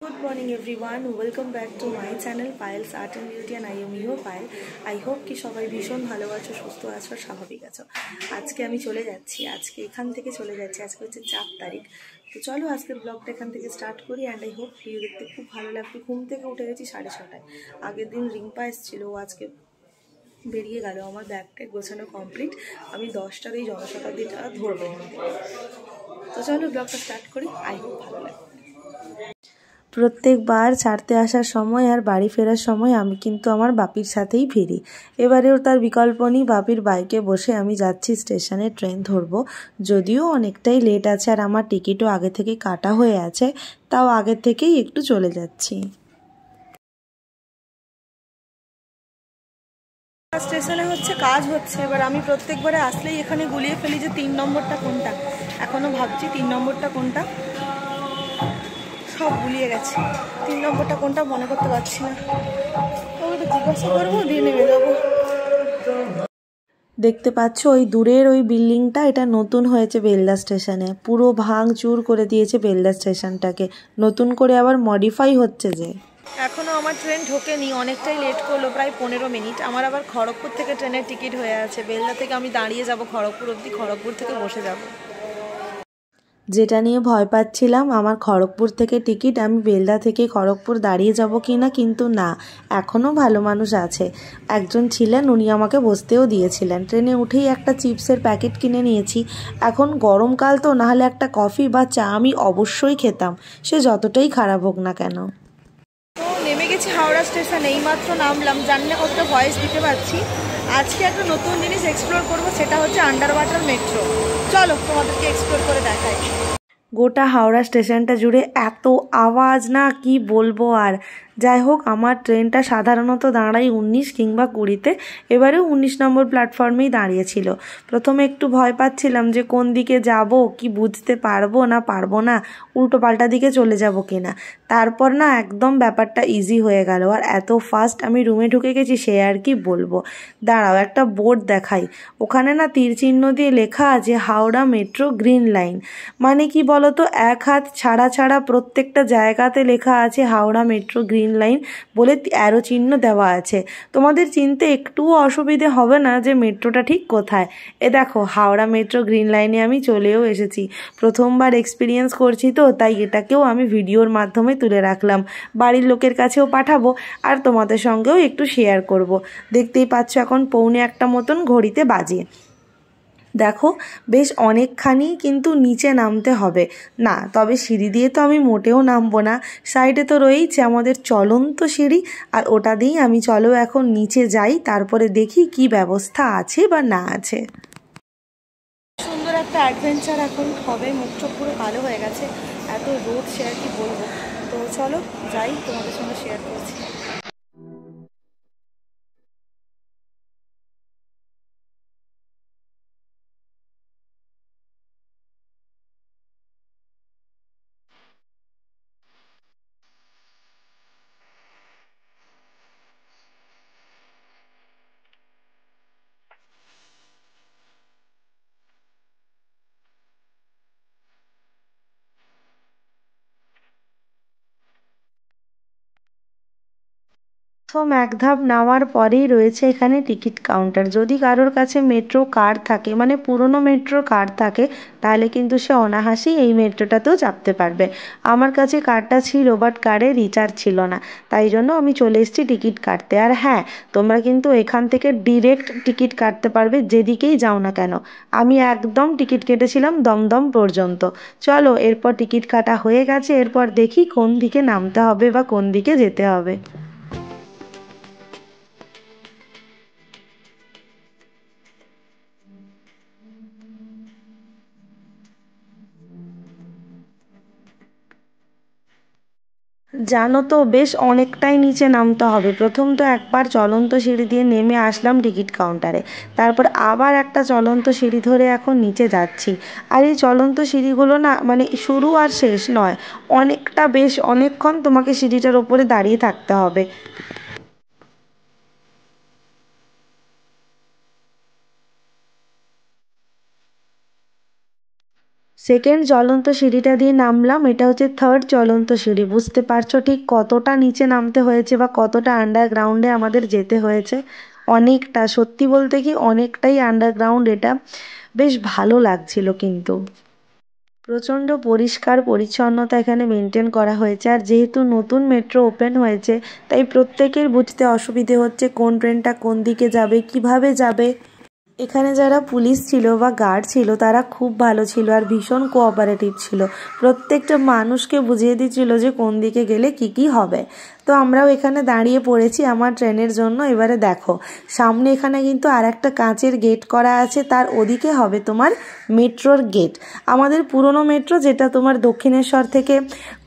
Good morning everyone, welcome back to my channel Payal's Art and Beauty and I am your Payal. I hope কি সবাই ভীষণ ভালো আছো, সুস্থ আছো, স্বাভাবিক আছো। আজকে আমি চলে যাচ্ছি, এখান থেকে চলে যাচ্ছি। আজকে হচ্ছে 4 তারিখ। তো চলো আজকের ব্লগটা এখান থেকে স্টার্ট করি অ্যান্ড আই হোপ ভিডিও দেখতে খুব ভালো লাগবে। ঘুম থেকে উঠে গেছি 6:30টায়। আগের দিন রিম্পা এসেছিল, ও আজকে বেরিয়ে গেল। আমার ব্যাগটা গোছানো কমপ্লিট। আমি 10টার এই জনশতাব্দীটা ধরবো। তো চলো ব্লগটা স্টার্ট করি, আই হোপ ভালো লাগবে। প্রত্যেকবার ছাড়তে আসার সময় আর বাড়ি ফেরার সময় আমি কিন্তু আমার বাপির সাথেই ফিরি। এবারেও তার বিকল্প নেই, বাপির বাইকে বসে আমি যাচ্ছি স্টেশনে, ট্রেন ধরবো। যদিও অনেকটাই লেট আছে আর আমার টিকিটও আগে থেকে কাটা হয়ে আছে, তাও আগে থেকেই একটু চলে যাচ্ছি। স্টেশনে হচ্ছে কাজ হচ্ছে, এবার আমি প্রত্যেকবারে আসলেই এখানে গুলিয়ে ফেলি যে 3 নম্বরটা কোনটা। এখনো ভাবছি 3 নম্বরটা কোনটা, সব গুলিয়ে গেছে। 3 নম্বরটা কোনটা মনে করতে পারছি না। ওটা জিজ্ঞাসা করবো, দিয়ে নেমে যাবো। দেখতে পাচ্ছ ওই দূরের ওই বিল্ডিংটা, এটা নতুন হয়েছে বেলদা স্টেশনে। পুরো ভাঙচুর করে দিয়েছে বেলদা স্টেশনটাকে, নতুন করে আবার মডিফাই হচ্ছে যে। এখনও আমার ট্রেন ঢোকেনি, অনেকটাই লেট করলো, প্রায় 15 মিনিট। আমার আবার খড়গপুর থেকে ট্রেনের টিকিট হয়ে আছে। বেলদা থেকে আমি দাঁড়িয়ে যাব খড়গপুর অবধি, খড়গপুর থেকে বসে যাব। যেটা নিয়ে ভয় পাচ্ছিলাম, আমার খড়গপুর থেকে টিকিট, আমি বেলদা থেকে খড়গপুর দাঁড়িয়ে যাব কি না, কিন্তু না, এখনও ভালো মানুষ আছে। একজন ছিলেন, উনি আমাকে বসতেও দিয়েছিলেন। ট্রেনে উঠেই একটা চিপসের প্যাকেট কিনে নিয়েছি। এখন গরমকাল তো, নাহলে একটা কফি বা চা আমি অবশ্যই খেতাম, সে যতটাই খারাপ হোক না কেন। তো নেমে গেছি হাওড়া স্টেশনে, এইমাত্র নামলাম। জানি না কতটা ভয়েস দিতে পারছি। আজকে একটা নতুন জিনিস এক্সপ্লোর করব, সেটা হচ্ছে আন্ডার ওয়াটার মেট্রো। চলো তোমাদেরকে এক্সপ্লোর করে দেখাই। গোটা হাওড়া স্টেশনটা জুড়ে এত আওয়াজ না, কি বলবো আর। যাই হোক, আমার ট্রেনটা সাধারণত দাঁড়াই 19 কিংবা 20-তে, এবারেও 19 নম্বর প্ল্যাটফর্মেই দাঁড়িয়েছিল। প্রথমে একটু ভয় পাচ্ছিলাম যে কোন দিকে যাব, কি বুঝতে পারবো না, উল্টো পাল্টা দিকে চলে যাব কিনা। তারপর না একদম ব্যাপারটা ইজি হয়ে গেল, আর এত ফাস্ট আমি রুমে ঢুকে গেছি সে আর কি বলবো। দাঁড়াও একটা বোর্ড দেখাই, ওখানে না তীর চিহ্ন দিয়ে লেখা আছে হাওড়া মেট্রো গ্রিন লাইন। মানে কি বলতো, এক হাত ছাড়া ছাড়া প্রত্যেকটা জায়গাতে লেখা আছে হাওড়া মেট্রো গ্রিন লাইন বলে অ্যারো চিহ্ন দেওয়া আছে। তোমাদের চিনতে একটুও অসুবিধে হবে না যে মেট্রোটা ঠিক কোথায়। এ দেখো, হাওড়া মেট্রো গ্রিন লাইনে আমি চলেও এসেছি। প্রথমবার এক্সপিরিয়েন্স করছি তো, তাই এটাকেও আমি ভিডিওর মাধ্যমে তুলে রাখলাম। বাড়ির লোকের কাছেও পাঠাবো আর তোমাদের সঙ্গেও একটু শেয়ার করব। দেখতেই পাচ্ছ এখন 1:45 মতন ঘড়িতে বাজে। দেখো বেশ অনেকখানি কিন্তু নিচে নামতে হবে না, তবে সিঁড়ি দিয়ে তো আমি মোটেও নামবো না। সাইডে তো রয়েইছে আমাদের চলন্ত সিঁড়ি, আর ওটা দিয়েই আমি চলো এখন নিচে যাই, তারপরে দেখি কি ব্যবস্থা আছে বা না আছে। সুন্দর একটা অ্যাডভেঞ্চার এখন হবে। মুখ চোখ পুরো কালো হয়ে গেছে, এত রোদ, সে আর কি বলবো। তো চলো যাই, তোমাদের সঙ্গে শেয়ার করছি। প্রথম এক ধাপ নামার পরেই রয়েছে এখানে টিকিট কাউন্টার। যদি কারোর কাছে মেট্রো কার্ড থাকে, মানে পুরনো মেট্রো কার্ড থাকে, তাহলে কিন্তু সে অনায়াসেই এই মেট্রোটাতেও চাপতে পারবে। আমার কাছে কার্ডটা ছিল, বাট কার্ডে রিচার্জ ছিল না, তাই জন্য আমি চলে এসেছি টিকিট কাটতে। আর হ্যাঁ, তোমরা কিন্তু এখান থেকে ডিরেক্ট টিকিট কাটতে পারবে যেদিকেই যাও না কেন। আমি একদম টিকিট কেটেছিলাম দমদম পর্যন্ত। চলো, এরপর টিকিট কাটা হয়ে গেছে, এরপর দেখি কোন দিকে নামতে হবে বা কোন দিকে যেতে হবে। জানো তো, বেশ অনেকটাই নিচে নামতে হবে। প্রথম তো একবার চলন্ত সিঁড়ি দিয়ে নেমে আসলাম টিকিট কাউন্টারে, তারপর আবার একটা চলন্ত সিঁড়ি ধরে এখন নিচে যাচ্ছি। আর এই চলন্ত সিঁড়িগুলো না, মানে শুরু আর শেষ নয়, অনেকটা বেশ অনেকক্ষণ তোমাকে সিঁড়িটার ওপরে দাঁড়িয়ে থাকতে হবে। সেকেন্ড জ্বলন্ত সিঁড়িটা দিয়ে নামলাম, এটা হচ্ছে থার্ড জ্বলন্ত সিঁড়ি। বুঝতে পারছো ঠিক কতটা নিচে নামতে হয়েছে বা কতটা আন্ডারগ্রাউন্ডে আমাদের যেতে হয়েছে। অনেকটা, সত্যি বলতে কি অনেকটাই আন্ডারগ্রাউন্ড এটা। বেশ ভালো লাগছিল কিন্তু। প্রচণ্ড পরিষ্কার পরিচ্ছন্নতা এখানে মেনটেন করা হয়েছে। আর যেহেতু নতুন মেট্রো ওপেন হয়েছে, তাই প্রত্যেকের বুঝতে অসুবিধে হচ্ছে কোন ট্রেনটা কোন দিকে যাবে, কিভাবে যাবে। এখানে যারা পুলিশ ছিল বা গার্ড ছিল তারা খুব ভালো ছিল আর ভীষণ কোঅপারেটিভ ছিল। প্রত্যেকটা মানুষকে বুঝিয়ে দিচ্ছিল যে কোন দিকে গেলে কি কি হবে। তো আমরাও এখানে দাঁড়িয়ে পড়েছি আমার ট্রেনের জন্য। এবারে দেখো, সামনে এখানে কিন্তু আর একটা কাঁচের গেট করা আছে, তার ওদিকে হবে তোমার মেট্রোর গেট। আমাদের পুরনো মেট্রো যেটা তোমার দক্ষিণেশ্বর থেকে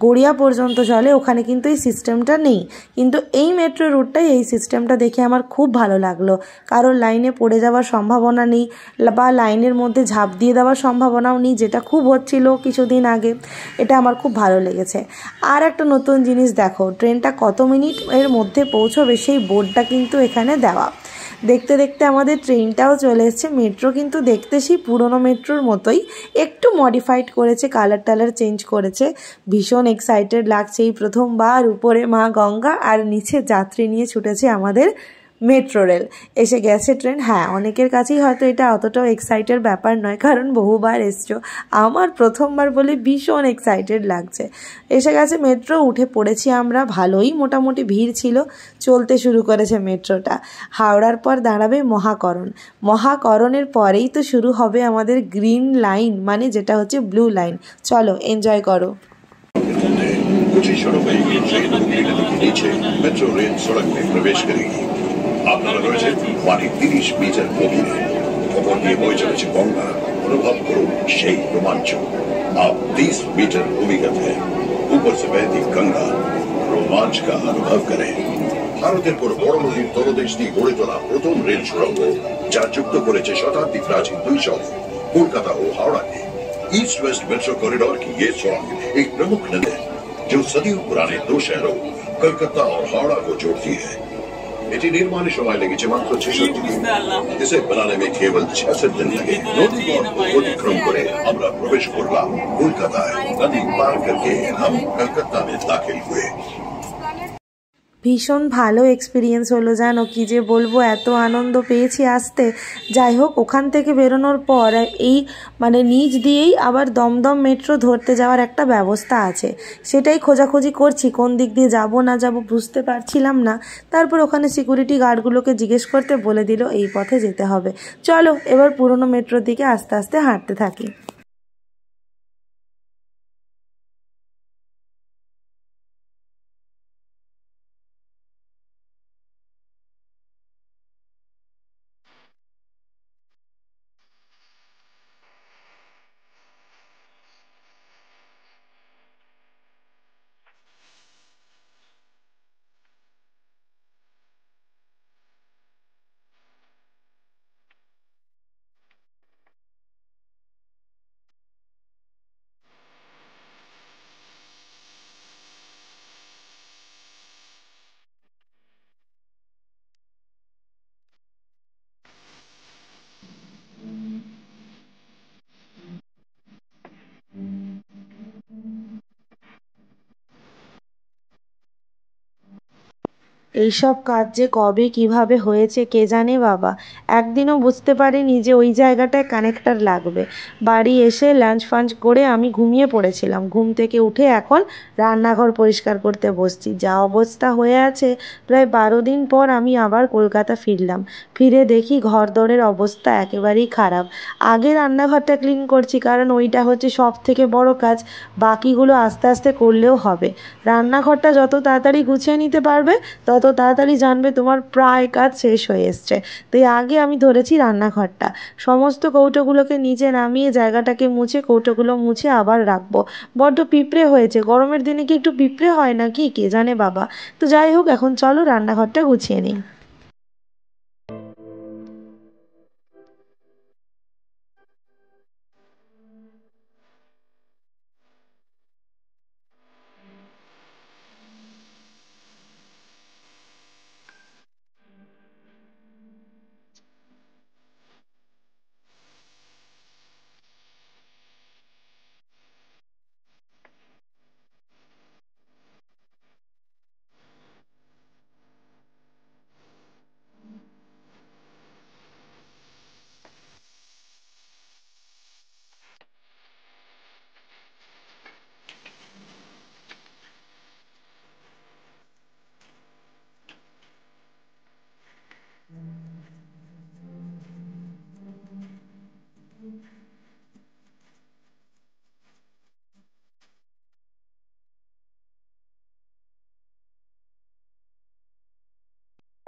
গড়িয়া পর্যন্ত চলে, ওখানে কিন্তু এই সিস্টেমটা নেই। কিন্তু এই মেট্রো রুটটাই এই সিস্টেমটা দেখে আমার খুব ভালো লাগলো। কারণ লাইনে পড়ে যাওয়ার সম্ভাবনা নেই বা লাইনের মধ্যে ঝাঁপ দিয়ে দেওয়ার সম্ভাবনাও নেই, যেটা খুব হচ্ছিল কিছুদিন আগে। এটা আমার খুব ভালো লেগেছে। আর একটা নতুন জিনিস দেখো, ট্রেনটা কত মিনিট এর মধ্যে পৌঁছবে সেই বোর্ডটা কিন্তু এখানে দেওয়া। দেখতে দেখতে আমাদের ট্রেনটাও চলে এসেছে। মেট্রো কিন্তু দেখতে সেই পুরনো মেট্রোর মতোই, একটু মডিফাইড করেছে, কালার টালার চেঞ্জ করেছে। ভীষণ এক্সাইটেড লাগছে, এই প্রথমবার উপরে মা গঙ্গা আর নিচে যাত্রী নিয়ে ছুটেছে আমাদের মেট্রো রেল। এসে গেছে ট্রেন। হ্যাঁ, অনেকের কাছেই হয়তো এটা অতটাও এক্সাইটেড ব্যাপার নয়, কারণ বহুবার এসছো। আমার প্রথমবার বলে ভীষণ এক্সাইটেড লাগছে। এসে গেছে মেট্রো, উঠে পড়েছি আমরা। ভালোই মোটামুটি ভিড় ছিল। চলতে শুরু করেছে মেট্রোটা। হাওড়ার পর দাঁড়াবে মহাকরণ। মহাকরণের পরেই তো শুরু হবে আমাদের গ্রিন লাইন, মানে যেটা হচ্ছে ব্লু লাইন। চলো এনজয় করো। कुछ ही क्षणों में ये ट्रेन हुगली नदी के नीचे मेट्रो रेल सड़क में प्रवेश करेगी। আপনারা রয়েছেন মানে 30 মিটার গভীরে। ওপর দিয়ে বয়ে চলেছে গঙ্গা। অনুভব করুন সেই রোমাঞ্চ। आप 30 मीटर भूमिगत है। ऊपर से बहती गंगा। रोमांच का अनुभव करें। ভারতের পর বড় নদীর তলদেশ দিয়ে গড়ে তোলা প্রথম রেল সুড়ঙ্গ, যা যুক্ত করেছে শতাব্দী প্রাচীন দুই শহর কলকাতা ও হাওড়াকে। ईस्ट वेस्ट मेट्रो कॉरिडोर की ये सुरंग एक प्रमुख नदी है जो सदियों पुराने दो शहरों कलकत्ता और हावड़ा को जोड़ती है। এটি নির্মাণের সময় লেগেছে মাত্র 66 দিন। इसे बनाने में केवल 66 दिन लगे। नदी को अतिक्रम করে আমরা প্রবেশ করলাম কলকাতায়। नदी पार करके हम कलकत्ता में दाखिल हुए। ভীষণ ভালো এক্সপিরিয়েন্স হলো, জানো কি যে বলবো, এত আনন্দ পেয়েছি আসতে। যাই হোক, ওখান থেকে বেরোনোর পর এই মানে নিচ দিয়েই আবার দমদম মেট্রো ধরতে যাওয়ার একটা ব্যবস্থা আছে। সেটাই খোঁজাখুঁজি করছি, কোন দিক দিয়ে যাব না যাব বুঝতে পারছিলাম না। তারপর ওখানে সিকিউরিটি গার্ডগুলোকে জিজ্ঞেস করতে বলে দিল এই পথে যেতে হবে। চলো এবার পুরনো মেট্রোর দিকে আস্তে আস্তে হাঁটতে থাকি। এইসব কাজ যে কবে কিভাবে হয়েছে কে জানে বাবা। একদিনও বুঝতে পারিনি যে ওই জায়গাটায় কানেক্টর লাগবে। বাড়ি এসে লাঞ্চ ফাঞ্চ করে আমি ঘুমিয়ে পড়েছিলাম। ঘুম থেকে উঠে এখন রান্নাঘর পরিষ্কার করতে বসছি। যা অবস্থা হয়ে আছে, প্রায় 12 দিন পর আমি আবার কলকাতা ফিরলাম। ফিরে দেখি ঘরদোরের অবস্থা একেবারেই খারাপ। আগে রান্নাঘরটা ক্লিন করছি, কারণ ওইটা হচ্ছে সব থেকে বড় কাজ। বাকিগুলো আস্তে আস্তে করলেও হবে। রান্নাঘরটা যত তাড়াতাড়ি গুছিয়ে নিতে পারবে তত তাড়াতাড়ি জানবে তোমার প্রায় কাজ শেষ হয়ে এসছে। তাই আগে আমি ধরেছি রান্নাঘরটা। সমস্ত কৌটোগুলোকে নিচে নামিয়ে জায়গাটাকে মুছে কৌটোগুলো মুছে আবার রাখবো। বড্ড পিঁপড়ে হয়েছে। গরমের দিনে কি একটু পিঁপড়ে হয় নাকি কে জানে বাবা। তো যাই হোক, এখন চলো রান্নাঘরটা গুছিয়ে নিই।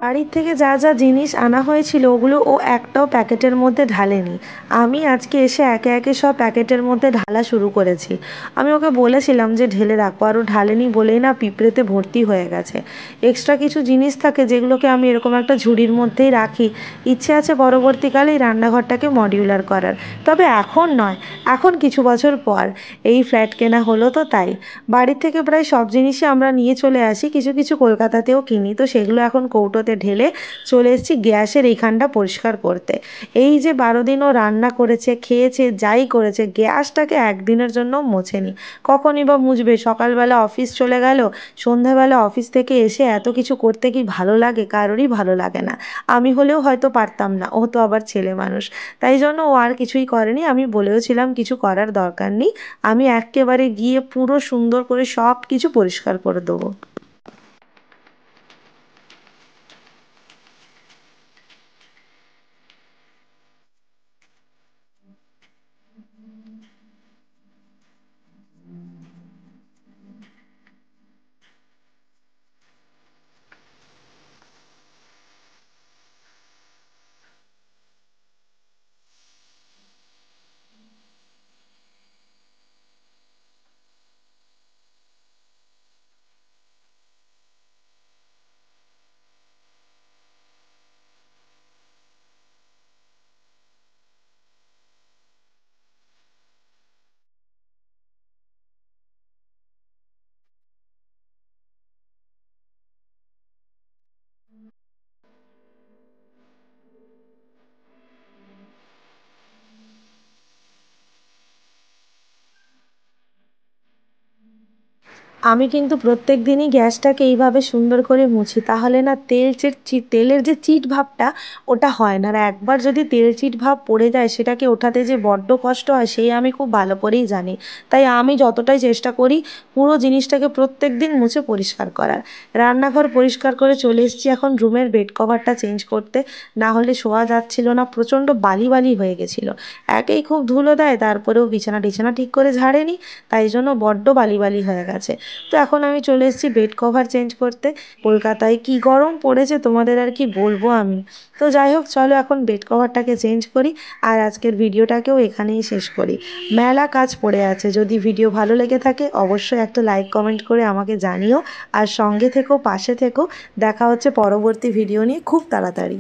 বাড়ির থেকে যা যা জিনিস আনা হয়েছিল ওগুলো ও একটাও প্যাকেটের মধ্যে ঢালেনি। আমি আজকে এসে একে একে সব প্যাকেটের মধ্যে ঢালা শুরু করেছি। আমি ওকে বলেছিলাম যে ঢেলে রাখবো, আর ও ঢালেনি বলেই না পিঁপড়েতে ভর্তি হয়ে গেছে। এক্সট্রা কিছু জিনিস থাকে যেগুলোকে আমি এরকম একটা ঝুড়ির মধ্যেই রাখি। ইচ্ছে আছে পরবর্তীকালে এই রান্নাঘরটাকে মডিউলার করার, তবে এখন নয়, এখন কিছু বছর পর। এই ফ্ল্যাট কেনা হলো তো তাই। বাড়ির থেকে প্রায় সব জিনিসই আমরা নিয়ে চলে আসি, কিছু কিছু কলকাতাতেও কিনি, তো সেগুলো এখন কৌটোতে ঢেলে চলে এসেছি গ্যাসের এইখানটা পরিষ্কার করতে। এই যে 12 দিন ও রান্না করেছে, খেয়েছে, যাই করেছে, গ্যাসটাকে একদিনের জন্য মোছেনি। কখনই বা মুছবে? সকালবেলা অফিস চলে গেল, সন্ধ্যাবেলা অফিস থেকে এসে এত কিছু করতে কি ভালো লাগে? কারোরই ভালো লাগে না। আমি হলেও হয়তো পারতাম না, ও তো আবার ছেলে মানুষ। তাই জন্য ও আর কিছুই করেনি। আমি বলেও ছিলাম কিছু করার দরকার নেই, আমি একেবারে গিয়ে পুরো সুন্দর করে সব কিছু পরিষ্কার করে দেবো। আমি কিন্তু প্রত্যেক দিনই গ্যাসটাকে এইভাবে সুন্দর করে মুছি, তাহলে না তেলের যে চিট ভাবটা ওটা হয় না। আর একবার যদি তেল চিট ভাব পড়ে যায় সেটাকে ওঠাতে যে বড্ড কষ্ট হয় সেই আমি খুব ভালো করেই জানি। তাই আমি যতটাই চেষ্টা করি পুরো জিনিসটাকে প্রত্যেক দিন মুছে পরিষ্কার করার। রান্নাঘর পরিষ্কার করে চলে এসেছি এখন রুমের বেড কভারটা চেঞ্জ করতে, না হলে শোয়া যাচ্ছিল না, প্রচণ্ড বালি বালি হয়ে গেছিলো। একেই খুব ধুলো দেয়, তারপরেও বিছানা টিছানা ঠিক করে ঝাড়েনি, তাই জন্য বড্ড বালি বালি হয়ে গেছে। তো এখন আমি চলে এসেছি বেড কভার চেঞ্জ করতে। কলকাতায় কি গরম পড়েছে তোমাদের আর কি বলবো আমি। তো যাই হোক, চলো এখন বেড কভারটাকে চেঞ্জ করি, আর আজকের ভিডিওটাকেও এখানেই শেষ করি। মেলা কাজ পড়ে আছে। যদি ভিডিও ভালো লেগে থাকে অবশ্যই একটা লাইক কমেন্ট করে আমাকে জানিও, আর সঙ্গে থেকো, পাশে থেকো। দেখা হচ্ছে পরবর্তী ভিডিও নিয়ে খুব তাড়াতাড়ি।